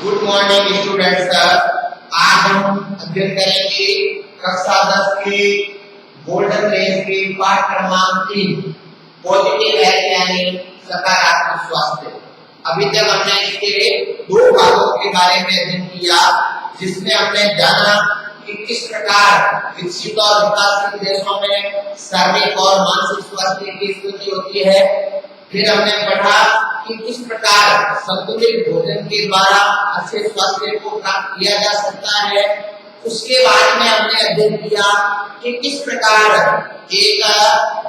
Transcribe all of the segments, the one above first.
Good morning students. आज हम अध्ययन करेंगे कक्षा 10 के गोल्डन रेस के पाठ क्रमांक 3 पॉजिटिव हेल्थ यानी सकारात्मक स्वास्थ्य। अभी तक हमने इसके दो भागों के बारे में अध्ययन किया, जिसमें हमने जाना कि किस प्रकार विकसित और विकासशील देशों में शारीरिक और मानसिक स्वास्थ्य की स्थिति होती है। फिर हमने पढ़ा कि किस प्रकार संतुलित भोजन के द्वारा अच्छे स्वास्थ्य को प्राप्त किया जा सकता है। उसके बाद में हमने अध्ययन किया कि किस प्रकार एक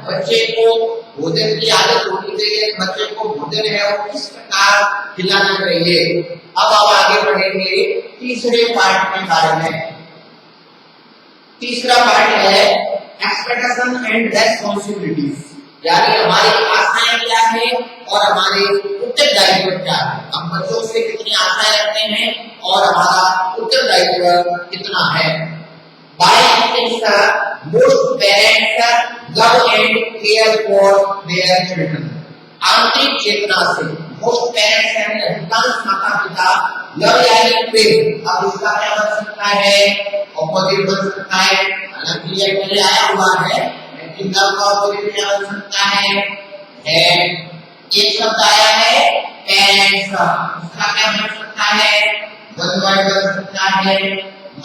बच्चे को भोजन की आदत होनी चाहिए, बच्चे को भोजन है वो किस प्रकार खिलाना चाहिए। अब हम आगे बढ़ेंगे तीसरे पार्ट के बारे में। तीसरा पार्ट है एक्सपेक्टेशन एंड रेस्पॉन्सिबिलिटीज, यानी हमारी आशाएं क्या है और हमारे उत्तरदायित्व क्या है। हम बच्चों से कितनी आशाएं रखते हैं और हमारा उत्तरदायित्व कितना है। Most parents love and care for their children. आंतरिक चेतना से मोस्ट पेरेंट्स यानी अधिकांश माता पिता लव यानी प्रेम, अब इसका क्या बन सकता है, ऑपोजिट बन सकता है। हालांकि ये पहले आया हुआ है, लेकिन लव का ऑपोजिट क्या बन सकता है। एक शब्द आया है पेरेंट्स का, उसका क्या बन सकता है, वन वर्ड बन सकता है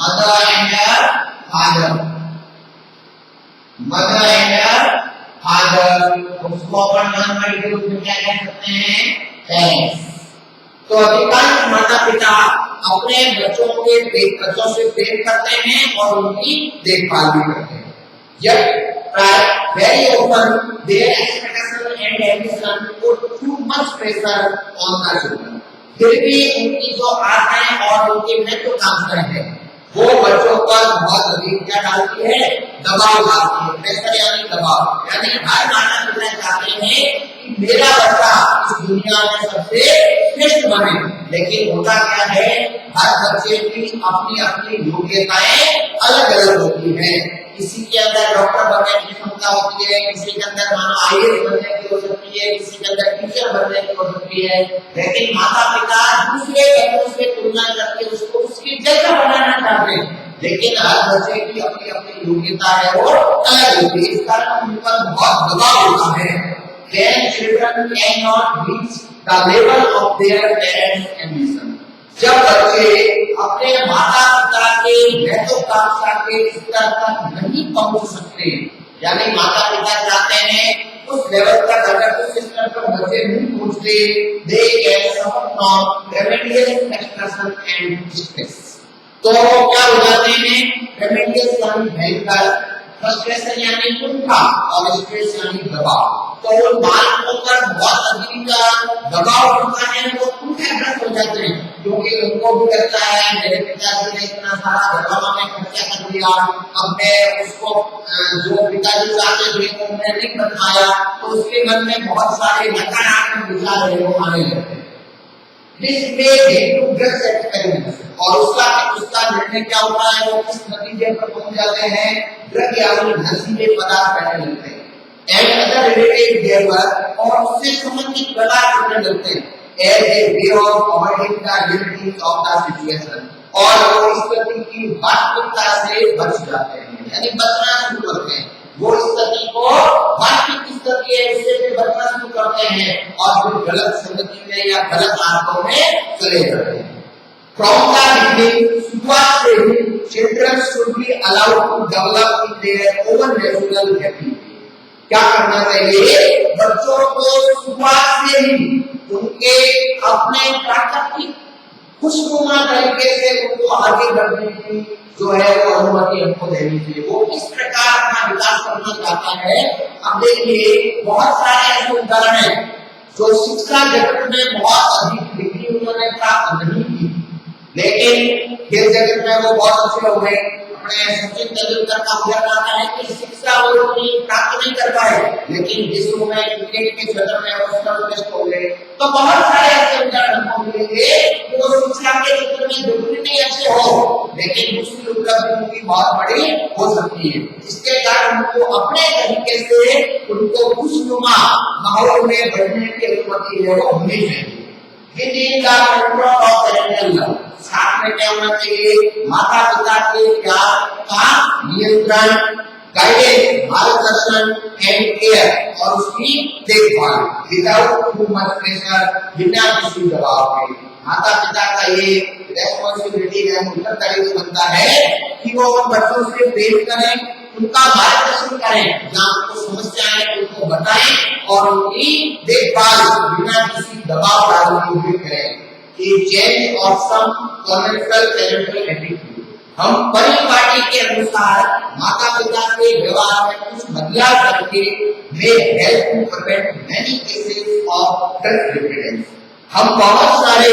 mother and father. Mother and father, उसको अपन वन वर्ड के रूप में क्या कह सकते हैं, पेरेंट्स। तो अधिकांश माता पिता अपने बच्चों से प्रेम करते हैं और उनकी देखभाल भी करते हैं। Yet, very often their expectation and ambition put too much pressure on the children. फिर भी उनकी जो आशाएं और उनकी महत्वाकांक्षाएं हैं वो बच्चों पर बहुत अधिक क्या डालती है, दबाव डालती है। प्रेशर यानी दबाव, यानी हर माता पिता चाहते हैं कि मेरा बच्चा इस दुनिया में सबसे श्रेष्ठ बने। लेकिन होता क्या है, हर बच्चे की अपनी अपनी योग्यताएं अलग अलग होती हैं। किसी के अंदर डॉक्टर बनने की क्षमता होती है, किसी के अंदर मानो आईएएस बनने की हो सकती है, किसी के अंदर टीचर बनने की हो सकती है। लेकिन माता पिता दूसरे बच्चों से तुलना करके उसको उसकी जैसा बनाना चाहते हैं, लेकिन हर बच्चे की अपनी अपनी योग्यता है वो अलग होती है। इस कारण उन पर बहुत दबाव होता है। Then children cannot reach the level of their parents' ambition. जब बच्चे अपने माता पिता के महत्वाकांक्षा के स्तर तक नहीं पहुंच सकते, यानी माता पिता चाहते हैं उस लेवल तक, अगर उस स्तर पर बच्चे नहीं पहुंचते, they can suffer from remedial frustration and stress. तो क्या हो जाते हैं, remedial यानी भयंकर, फ्रस्ट्रेशन यानी चिंता और स्ट्रेस यानी दबाव। तो उन बालकों पर बहुत अधिक दबाव होता है, वो उनग्रस्त हो जाते हैं, क्योंकि उनको भी लगता है मेरे पिताजी ने इतना सारा दबाव में खर्चा कर दिया, अब मैं उसको जो पिताजी चाहते थे वो मैं नहीं कर पाया, तो उसके मन में बहुत सारे नकारात्मक विचार आने लगते हैं। और उसका निर्णय क्या होता है, वो किस नतीजे पर पहुंच जाते हैं, ड्रग या नशीले पदार्थ करने लगते हैं। And other related behavior और उससे संबंधित व्यवहार करने लगते हैं, as a way of avoiding the realities of the situation, और वो स्थिति की वास्तविकता से बच जाते हैं, यानी बचना शुरू करते हैं। वो स्थिति को वास्तविक स्थिति है उससे बचना शुरू करते हैं और फिर गलत संगति में या गलत आदतों में चले जाते हैं। From the beginning, शुरुआत से ही children should be allowed to develop in their own natural ability. क्या करना चाहिए, बच्चों को शुरुआत से ही उनके अपने प्राकृतिक खुशनुमा तरीके से उनको आगे बढ़ने की जो है वो अनुमति हमको देनी चाहिए। वो किस प्रकार अपना विकास करना चाहता है, अब देखिए बहुत सारे ऐसे उदाहरण हैं जो शिक्षा जगत में बहुत अधिक डिग्री उन्होंने प्राप्त नहीं की, लेकिन खेल जगत में वो बहुत अच्छे हो गए। सचिन तेंदुलकर का उदाहरण आता है कि शिक्षा वो प्राप्त नहीं कर पाए, लेकिन विश्व में क्रिकेट के क्षेत्र में वो सर्वश्रेष्ठ हो गए। तो बहुत सारे ऐसे उदाहरण हमको मिलेंगे जो शिक्षा के क्षेत्र में बिल्कुल नहीं अच्छे हो, लेकिन दूसरी उपलब्धि उनकी बहुत बड़ी हो सकती है। इसके कारण उनको अपने तरीके से उनको खुशनुमा माहौल में बढ़ने की अनुमति है वो होनी चाहिए। Within the control of parental love, में क्या होना चाहिए, माता पिता के प्यार का नियंत्रण, गाइडेंस, मार्गदर्शन एंड केयर और उसकी देखभाल विदाउट टू मच प्रेशर, बिना किसी दबाव के। माता पिता का ये रेस्पॉन्सिबिलिटी है, उत्तरदायित्व बनता है कि वो उन बच्चों से प्रेम करें, उनका मार्गदर्शन करें, जहाँ उनको समस्या है उनको बताएं और उनकी देखभाल बिना किसी दबाव डालने हुए करें। ये change of some conventional parental attitude, हम परिपाटी के अनुसार माता पिता के व्यवहार में कुछ बदलाव करके may help to prevent many cases of drug dependence। हम बहुत सारे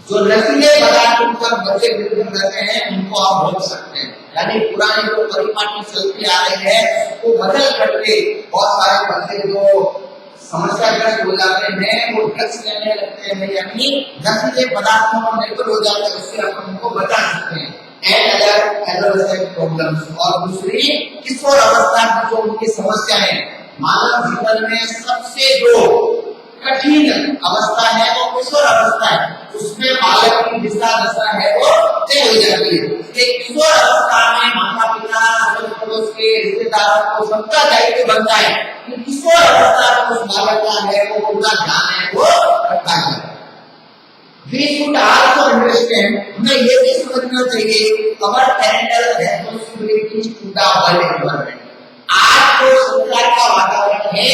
जो नशीले पदार्थों पर बच्चे निर्भर रहते हैं उनको आप रोक सकते हैं, यानी पुराने जो परिपाटी चलती आ रही है उसको बदल करके बहुत सारे बच्चे जो समस्याग्रस्त हो जाते हैं वो ड्रग्स लेने लगते हैं, यानी नशीले पदार्थों पर निर्भर हो जाते हैं, उससे आप उनको बचा सकते हैं। एंड अदर एडोलेसेंट प्रॉब्लम्स, और दूसरी किशोर अवस्था की जो उनकी समस्या है, मानव जीवन में सबसे जो कठिन अवस्था है वो किशोर अवस्था है, उसमें बालक की दिशा दशा है वो तय हो जाती है। किशोर अवस्था में माता पिता पड़ोस के रिश्तेदारों को सबका दायित्व बनता है कि किशोर अवस्था में उस बालक का है वो पूरा ध्यान है वो रखता है। We should also understand, हमें ये भी समझना चाहिए our parental responsibility to the world environment। आज जो संसार का वातावरण है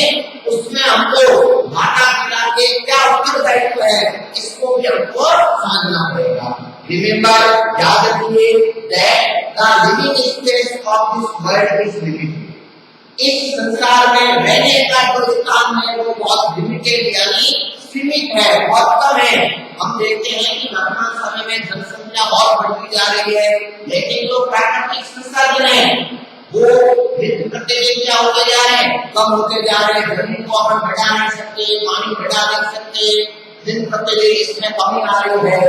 उसमें हमको माता पिता के क्या उत्तरदायित्व है इसको भी हमको समझना पड़ेगा। Remember, याद रखिए that the living space of this world is limited। इस संसार में रहने का जो स्थान है वो बहुत लिमिटेड यानी सीमित है, बहुत कम है। हम देखते हैं कि वर्तमान समय में जनसंख्या बहुत बढ़ती जा रही है, लेकिन जो प्राकृतिक संसाधन है वो दिन प्रतिदिन क्या होते जा रहे हैं, कम होते जा रहे हैं। जमीन को अपन बढ़ा नहीं सकते, पानी बढ़ा नहीं सकते, दिन प्रतिदिन इसमें कमी आ रही है।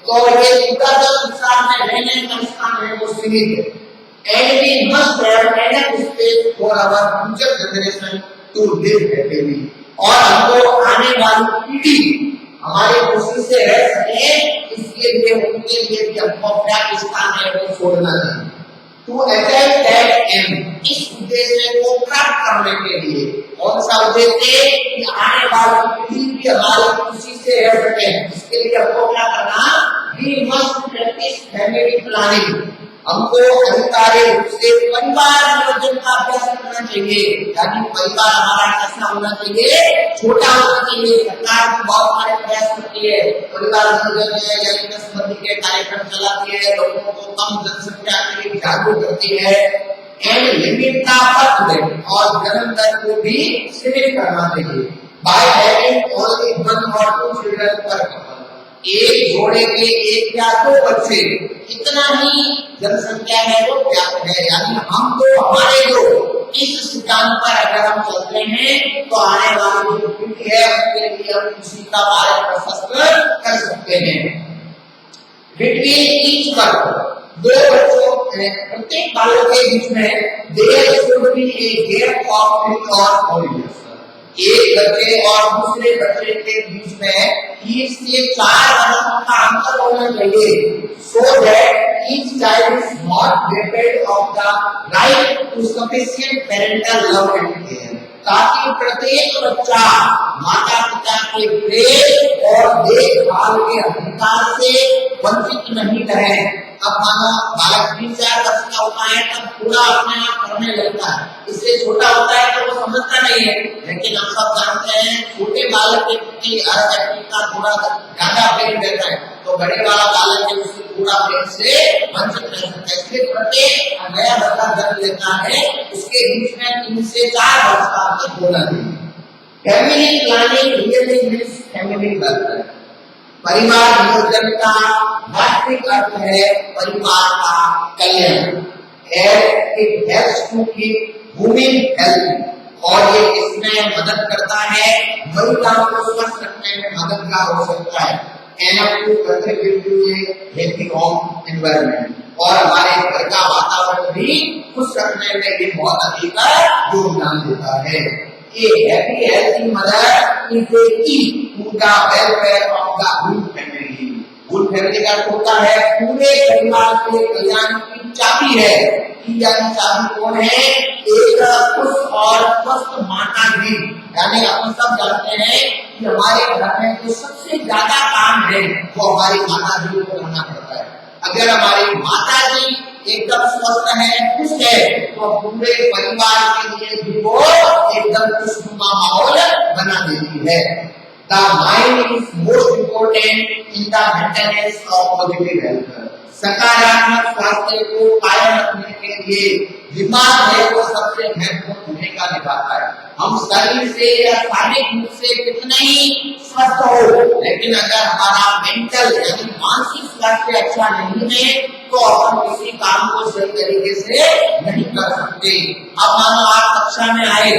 तो ये पूरा जो संसार में रहने का स्थान है वो सीमित है। And we must have enough space for our future generation to live happily। और हमको आने वाली पीढ़ी हमारे खुशी से रह सके इसके लिए उनके लिए भी हमको अपना स्थान है वो छोड़ना चाहिए। To attain that end, इस उद्देश्य को प्राप्त करने के लिए कौन सा उद्देश्य कि आने वाली पीढ़ी भी हमारी खुशी से रह सके, इसके लिए हमको क्या करना, we must practice family planning। हमको अधिकारी रूप से परिवार नियोजन का अभ्यास करना चाहिए, यानी परिवार हमारा कैसा होना चाहिए, छोटा होना चाहिए। सरकार भी बहुत सारे प्रयास करती है, परिवार नियोजन है यानी संबंधी के कार्यक्रम चलाती है, लोगों को कम जनसंख्या के लिए जागरूक करती है। एंड लिमिट का बर्थ और जन्म दर को भी सीमित करना चाहिए। बाय हैविंग ओनली वन और टू चिल्ड्रन पर कपल, एक जोड़े के एक या दो बच्चे, इतना ही जनसंख्या है वो व्यापक है। यानी हम तो हमारे जो इस सिद्धांत पर अगर हम चलते हैं तो आने वाली जो पीढ़ी है उसके लिए हम उसी का मार्ग प्रशस्त कर सकते हैं। बिटवीन ईच पर्सन, दो बच्चों प्रत्येक बालक के बीच में there should be a gap of 3 और 4 इयर्स। एक बच्चे और दूसरे बच्चे के बीच में 3 से 4 वर्षों का अंतर होना चाहिए, so that each child is not deprived of the right to sufficient parental love and care। ताकि प्रत्येक बच्चा माता पिता के प्रेम और देखभाल के अधिकार से वंचित नहीं रहे। अब मानो बालक 3-4 वर्ष का होता है तब पूरा अपने आप करने लगता है, इससे छोटा होता है तो वो समझता नहीं है। लेकिन हम सब जानते हैं छोटे बालक के प्रति हर व्यक्ति का थोड़ा ज्यादा प्रेम रहता है, तो बड़े वाला बालक है उससे पूरा प्रेम से वंचित रह सकता है। इसलिए प्रत्येक नया बच्चा जन्म लेता है उसके बीच में 3 से 4 वर्ष का अंतर होना चाहिए। Family planning really means family welfare. परिवार नियोजन का वास्तविक अर्थ है परिवार का कल्याण। It helps to keep women healthy, और ये इसमें मदद करता है महिलाओं को स्वस्थ रखने में मददगार हो सकता है। And to contribute to a healthy home environment, और हमारे घर का वातावरण भी खुश रखने में ये बहुत अधिक योगदान देता है। A happy healthy mother is a key to the welfare of the whole family। Good family का होता है पूरे परिवार के कल्याण की चाबी है। यानी चाबी कौन है? एक खुश और स्वस्थ माता जी। यानी अपन सब जानते हैं कि हमारे घर में जो सबसे ज्यादा काम है वो हमारी माता जी को करना पड़ता है। अगर हमारी माता जी एकदम स्वस्थ है, खुश है, तो पूरे परिवार के लिए भी वो एकदम खुशनुमा माहौल बना देती है। The mind is most important in the maintenance of positive health. सकारात्मक स्वास्थ्य को कायम रखने के लिए दिमाग है वो सबसे महत्वपूर्ण भूमिका निभाता है। हम शरीर से या शारीरिक रूप से कितने ही स्वस्थ हो, लेकिन अगर हमारा मेंटल यानी मानसिक स्वास्थ्य अच्छा नहीं है तो अपन किसी काम को सही तरीके से नहीं कर सकते। अब मानो आप कक्षा में आए,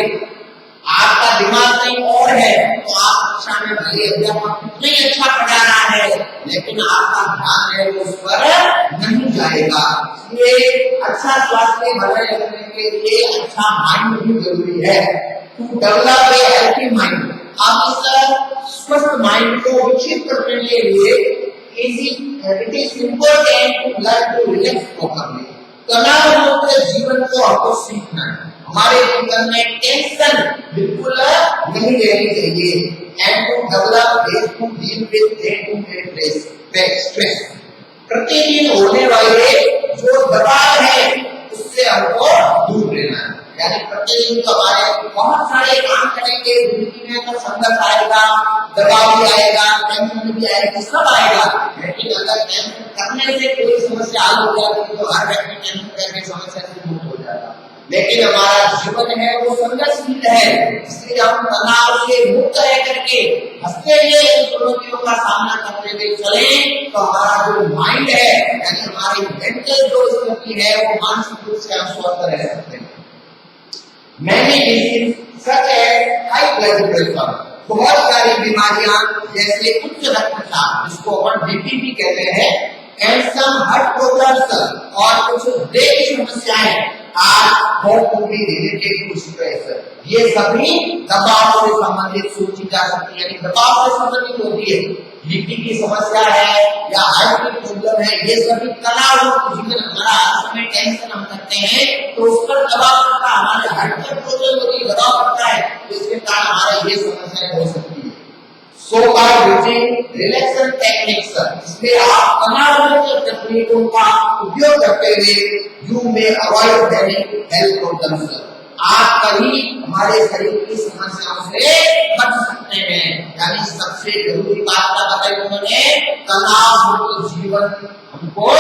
आपका दिमाग कहीं और है, तो आप कक्षा में भले अध्यापक कितने अच्छा पढ़ा रहा है, लेकिन आपका ध्यान है उस पर नहीं जाएगा। इसलिए अच्छा स्वास्थ्य बनाए रखने के लिए अच्छा माइंड भी जरूरी है। To develop a healthy mind, आप इस स्वस्थ माइंड को विकसित करने के लिए it is important to learn to relax properly. तनाव मुक्त जीवन को आपको सीखना है। हमारे जीवन में टेंशन बिल्कुल नहीं लेनी चाहिए। And to develop ways to deal with day to day stress. प्रतिदिन होने वाले जो दबाव है उससे हमको दूर रहना है। यानी प्रतिदिन तो हमारे बहुत सारे काम करेंगे, जिंदगी में तो संघर्ष आएगा, दबाव भी आएगा, टेंशन भी आएगी, सब आएगा। लेकिन अगर टेंशन करने से कोई समस्या हल हो जाती तो हर व्यक्ति टेंशन करके समस्या से मुक्त हो जाएगा। लेकिन हमारा जीवन है वो संघर्षशील है, इसलिए हम तनाव से मुक्त रह करके हंसते हुए चुनौतियों का सामना करते हुए चले तो हमारा जो माइंड है यानी हमारी मेंटल जो स्थिति है वो मानसिक रूप से हम स्वस्थ रह सकते हैं। मैंने डिजीज सच है हाई ब्लड प्रेशर, बहुत सारी बीमारियां जैसे उच्च रक्तचाप जिसको अपन बीपी भी कहते हैं, कैंसर, हार्ट प्रॉब्लम्स और कुछ ब्रेन की समस्याएं आज बहुत भी रिलेटेड टू स्ट्रेस, ये सभी दबाव से संबंधित सोची जा सकती है। यानी दबाव से संबंधित होती है। बीपी की समस्या है या हार्ट की प्रॉब्लम है, ये सभी तनाव जीवन हमारा उसमें टेंशन हम करते हैं तो उस पर दबाव पड़ता है। हमारे हार्ट की प्रॉब्लम होती है, दबाव पड़ता है, इसके कारण हमारा ये समस्या हो सकती है। So by using relaxation techniques, इसलिए आप तनाव तकनीकों का उपयोग करते हुए you may avoid many health problems. आप कभी हमारे शरीर की समस्याओं से बच सकते हैं। यानी सबसे जरूरी बात क्या बताई उन्होंने, तनाव मुक्त जीवन हमको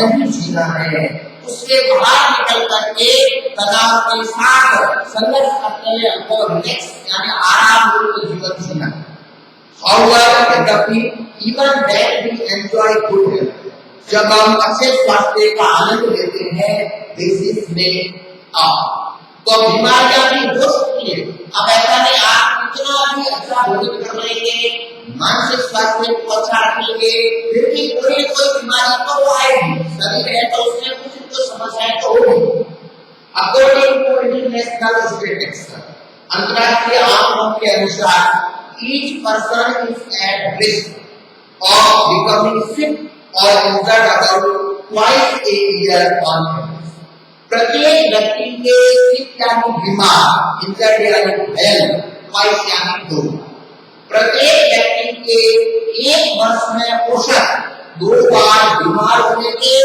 नहीं जीना है। उससे बाहर निकल करके तनाव के साथ संघर्ष करते हुए हमको रिलैक्स यानी आराम मुक्त जीवन जीना है। यद्यपि even then we enjoy good health, जब हम अच्छे स्वास्थ्य का आनंद लेते हैं disease में तो बीमारियां भी हो सकती है। अब ऐसा नहीं आप कितना भी अच्छा भोजन कर लेंगे, मानसिक स्वास्थ्य को अच्छा रखेंगे, फिर भी कोई बीमारी तो आएगी। शरीर है तो उसमें कुछ तो समस्याएं तो होगी। अकॉर्डिंग टू इंटरनेशनल स्टैटिस्टिक्स, अंतर्राष्ट्रीय आंकड़ों के अनुसार each person is at risk of becoming sick or injured about twice a year on average. प्रत्येक व्यक्ति के सिक यानी बीमार, इंजर्ड यानी घायल, twice यानी दो। प्रत्येक व्यक्ति के एक वर्ष में औसत 2 बार बीमार होने के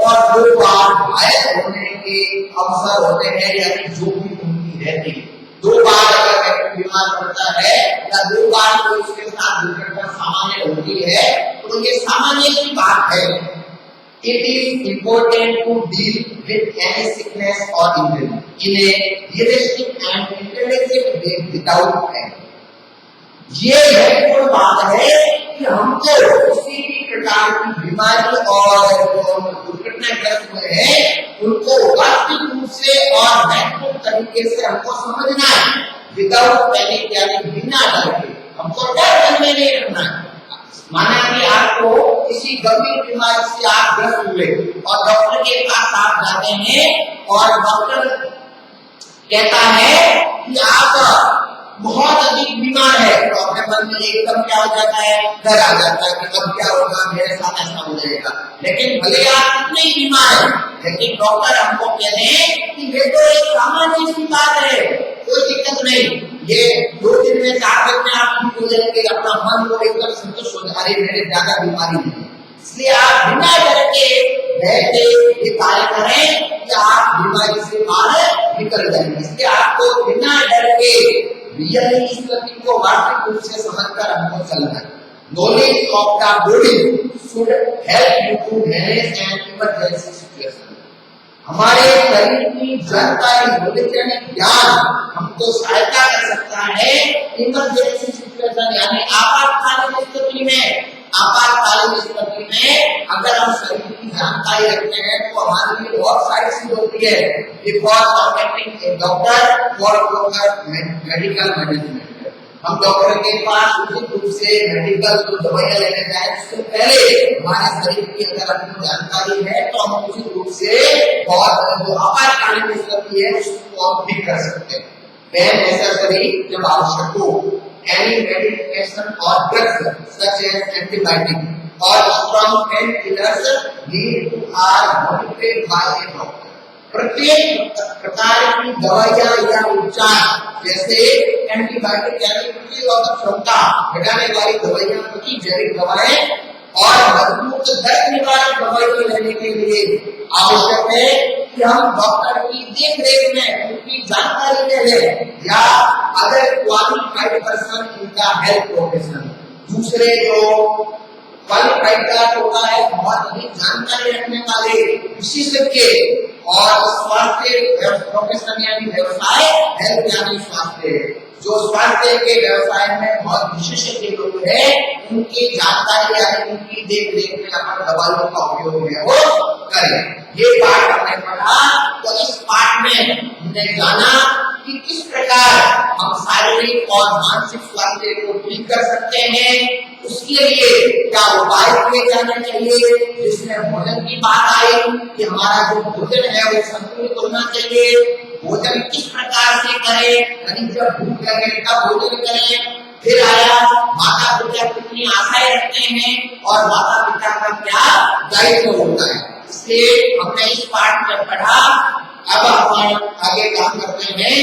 और 2 बार घायल होने के अवसर होते हैं, यानी जोखिम उनकी रहती है। 2 बार अगर व्यक्ति बीमार पड़ता है या 2 बार कोई उसके साथ दुर्घटना सामान्य होती है तो ये सामान्य की बात है। It is important to deal with any sickness और injury in a realistic and intelligent way without pain. ये महत्वपूर्ण बात है कि हमको किसी भी प्रकार की बीमारी और दुर्घटनाग्रस्त हुए हैं उनको वास्तविक रूप से और महत्वपूर्ण तरीके से हमको समझना है। विदाउट पैनिक यानी बिना डर के, हमको डर में नहीं रखना है। माना कि आपको किसी गंभीर बीमारी से आप ग्रस्त हुए और डॉक्टर के पास आप जाते हैं और डॉक्टर कहता है कि आप बहुत अधिक बीमार है तो अपने मन में एकदम क्या हो जाता है, डर आ जाता है कि अब क्या होगा, मेरे साथ ऐसा हो जाएगा। लेकिन भले आप कितने ही बीमार है, लेकिन डॉक्टर हमको कह दें कि ये तो एक सामान्य सी बात है, कोई दिक्कत नहीं, ये 2 दिन में 4 दिन में आप ठीक हो जाएंगे, अपना मन को एकदम संतुष्ट हो जाए, मेरे ज्यादा बीमारी नहीं। इसलिए आप बिना डर के रहते ये कार्य करें कि आप बीमारी से बाहर निकल जाएंगे। इसलिए आपको बिना डर के रियली इस सत्य को वास्तविक रूप से समझकर हमको चलना है। Knowledge of the body should help you to manage an emergency situation. हमारे शरीर की जानकारी, नॉलेज यानी ज्ञान हमको सहायता कर सकता है इमरजेंसी सिचुएशन यानी आपातकालीन स्थिति में। आपातकालीन स्थिति में अगर हम शरीर की जानकारी रखते हैं तो हमारे लिए बहुत सारी चीज होती है। Because contacting A doctor for proper medical management, हम डॉक्टर के पास उचित रूप से मेडिकल जो दवाइयां लेने जाए उससे पहले हमारे शरीर की अगर अपनी जानकारी है तो हम उचित रूप से बहुत जो आपातकालीन स्थिति है उसको हम ठीक कर सकते हैं। when necessary, जब आवश्यक हो, any medication or drugs such as antibiotic or strong painkillers need to are monitored by a doctor. प्रत्येक प्रकार की दवाइयां या उपचार जैसे एंटीबायोटिक यानी प्रतिरोधक क्षमता घटाने वाली दवाइयां, जैविक दवाएं और मजबूत दर्द निवारक दवाइयां लेने के लिए आवश्यक है कि हम डॉक्टर की देख रेख में उनकी जानकारी ले लें या अदर क्वालिफाइड पर्सन उनका हेल्थ प्रोफेशनल। दूसरे जो क्वालिफाइड होता है बहुत अधिक जानकारी रखने वाले विशेषज्ञ और स्वास्थ्य प्रोफेशनल यानी व्यवसाय, हेल्थ यानी स्वास्थ्य, जो स्वास्थ्य के व्यवसाय में बहुत विशेषज्ञ लोग हैं उनकी जानकारी यानी उनकी देख रेख में अपन दवाइयों का उपयोग है वो करें। ये पाठ हमने पढ़ा तो इस पाठ में हमने जाना कि किस प्रकार हम शारीरिक और मानसिक स्वास्थ्य को ठीक कर सकते हैं, उसके लिए क्या उपाय किए जाने चाहिए। जिसमें भोजन की बात आई कि हमारा जो भोजन है वो संतुलित होना चाहिए, भोजन किस प्रकार से करें, यानी जब भूख लगे तब भोजन करें। फिर आया माता पिता कितनी आशाएं रखते हैं और माता पिता का क्या दायित्व होता है। इसलिए हमने इस पाठ में पढ़ा। अब हम आगे काम करते हैं।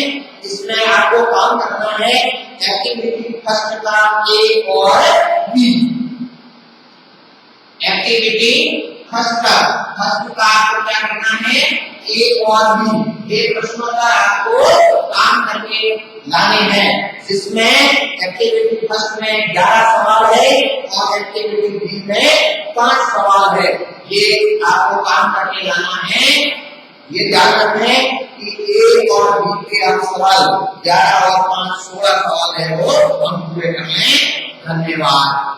इसमें आपको काम करना है एक्टिविटी फर्स्ट का ए और बी। एक्टिविटी फर्स्ट का आपको क्या करना है, ए और बी। ये प्रश्नों का आपको काम करके लाने हैं, जिसमें एक्टिविटी फर्स्ट में 11 सवाल है और एक्टिविटी बी में 5 सवाल है। ये आपको काम करके लाना है। ये ध्यान रखें कि ए और बी के हम सवाल 11 और 5 16 सवाल है वो हम पूरे कर लें। धन्यवाद।